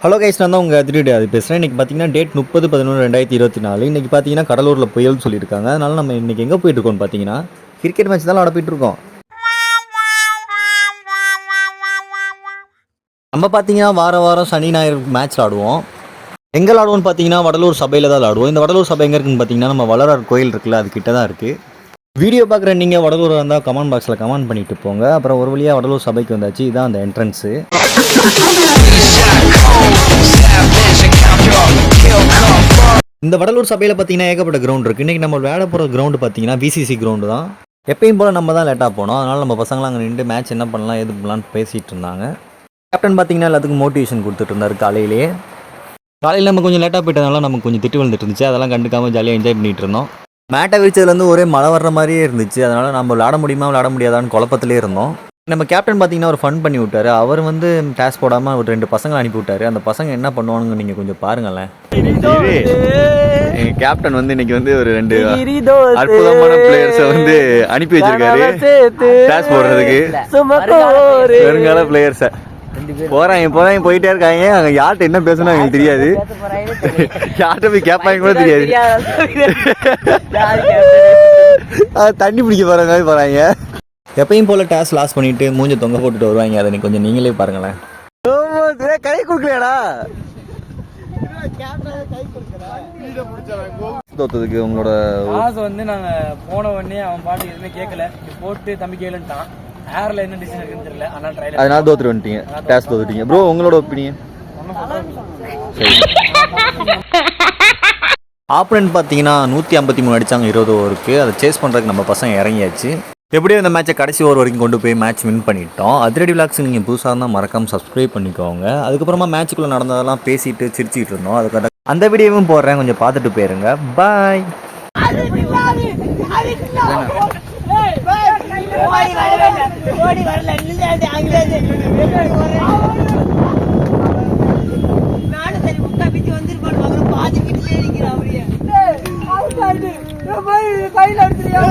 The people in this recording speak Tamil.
ஹலோ கைஸ், நான் தான் உங்கள் அதிரடி அது பேசுகிறேன். இன்றைக்கி பார்த்தீங்கன்னா டேட் 30/11/2024. இன்றைக்கி பார்த்தீங்கன்னா கடலூரில் புயல் சொல்லியிருக்காங்க. அதனால் நம்ம இன்றைக்கி எங்கே போயிட்டுருக்கோம்னு பார்த்தீங்கன்னா கிரிக்கெட் மேட்ச் தான் விளாட போயிட்டுருக்கோம். நம்ம பார்த்தீங்கன்னா வாரம் சனி ஞாயிறு மேட்ச் ஆடுவோம். எங்கே விளாடுவோம்னு பார்த்தீங்கன்னா வடலூர் சபையில் தான் விளாடுவோம். இந்த வடலூர் சபை எங்கே இருக்குன்னு பார்த்தீங்கன்னா நம்ம வளரார் கோயில் இருக்குல்ல, அது கிட்ட தான் இருக்குது. வீடியோ பார்க்குற நீங்கள் வடலூர் வந்தால் கமெண்ட் பாக்ஸில் கமெண்ட் பண்ணிட்டு போங்க. அப்புறம் ஒரு வழியாக வடலூர் சபைக்கு வந்தாச்சு. இதுதான் அந்த என்ட்ரன்ஸு. இந்த வடலூர் சபையில் பார்த்தீங்கன்னா ஏகப்பட்ட கிரவுண்ட் இருக்குது. இன்றைக்கி நம்ம விளையாட போகிற கிரவுண்டு பார்த்தீங்கன்னா விசிசி கிரவுண்டு தான். எப்பயும் போல் நம்ம தான் லேட்டாக போனோம். அதனால் நம்ம பசங்களாம் அங்கே நின்று மேட்ச் என்ன பண்ணலாம் எது பண்ணலான்னு பேசிகிட்டு இருந்தாங்க. கேப்டன் பார்த்தீங்கன்னா எல்லாத்துக்கும் மோட்டிவேஷன் கொடுத்துட்டு இருந்தார். காலையில் நம்ம கொஞ்சம் லேட்டாக போயிட்டதுனால நமக்கு கொஞ்சம் திட்டு விழுந்துட்டு இருந்துச்சு. அதெல்லாம் கண்டுக்காமல் ஜாலியாக என்ஜாய் பண்ணிகிட்டு இருந்தோம். மேட்டை விரிச்சதுலேருந்து ஒரே மழை வர்ற மாதிரியே இருந்துச்சு. அதனால் நம்ம விளாட முடியாதான்னு குழப்பத்திலே இருந்தோம். நம்ம கேப்டன் பார்த்தீங்கன்னா ஒரு ஃபன் பண்ணி விட்டார். அவர் வந்து டேஸ் போடாமல் ஒரு 2 பசங்களை அனுப்பி விட்டார். அந்த பசங்க என்ன பண்ணுவானுங்க நீங்கள் கொஞ்சம் பாருங்களேன். எங்கள் கேப்டன் வந்து இன்னைக்கு வந்து ஒரு 2 அற்புதமான பிளேயர்ஸை வந்து அனுப்பி வச்சிருக்காரு டேஸ் போடுறதுக்கு. வருங்கால பிளேயர்ஸை போறாங்க போயிட்டே இருக்காங்க. அங்கே யார்கிட்ட என்ன பேசணும் எங்களுக்கு தெரியாது. யார்கிட்ட போய் கேட்பாங்க கூட தெரியாது. தண்ணி பிடிக்க போறாங்க. எப்பயும் போல டாஸ் லாஸ் பண்ணிட்டு மூஞ்ச தொங்க போட்டுட்டு வருவாங்க. அதை கொஞ்சம் நீங்களே பாருங்களேன். கை கொடுக்கலையாடா தோத்ததுக்கு உங்களோட ஆசை வந்து நாங்க போன உடனே அவன் பாட்டு எதுவுமே கேட்கல, போட்டு தம்பி கேளுன்ட்டான். ஏர்ல என்ன டிசிஷன் இருக்குன்னு தெரியல. அதனால தோத்துட்டு வந்துட்டீங்க, டாஸ் தோத்துட்டீங்க. ப்ரோ உங்களோட ஒப்பீனியன்? ஆப்பனன்ட் பார்த்தீங்கன்னா 153 அடிச்சாங்க 20 ஓவருக்கு. அதை சேஸ் பண்ணுறதுக்கு நம்ம பசங்க இறங்கியாச்சு. எப்படியோ இந்த மேட்சை கடைசி ஓவர் வரைக்கும் கொண்டு போய் மேட்ச் வின் பண்ணிட்டோம். அதிரடி விளாக்ஸ் நீங்கள் புதுசாக இருந்தால் மறக்காமல் சப்ஸ்கிரைப் பண்ணிக்கோங்க. அதுக்கப்புறமா மேட்சுக்குள்ளே நடந்ததெல்லாம் பேசிட்டு சிரிச்சிட்டு இருந்தோம். அதுக்காக அந்த வீடியோவும் போடுறேன், கொஞ்சம் பார்த்துட்டு போயிருங்க. பாய். கையில் அடிச்சிருக்கா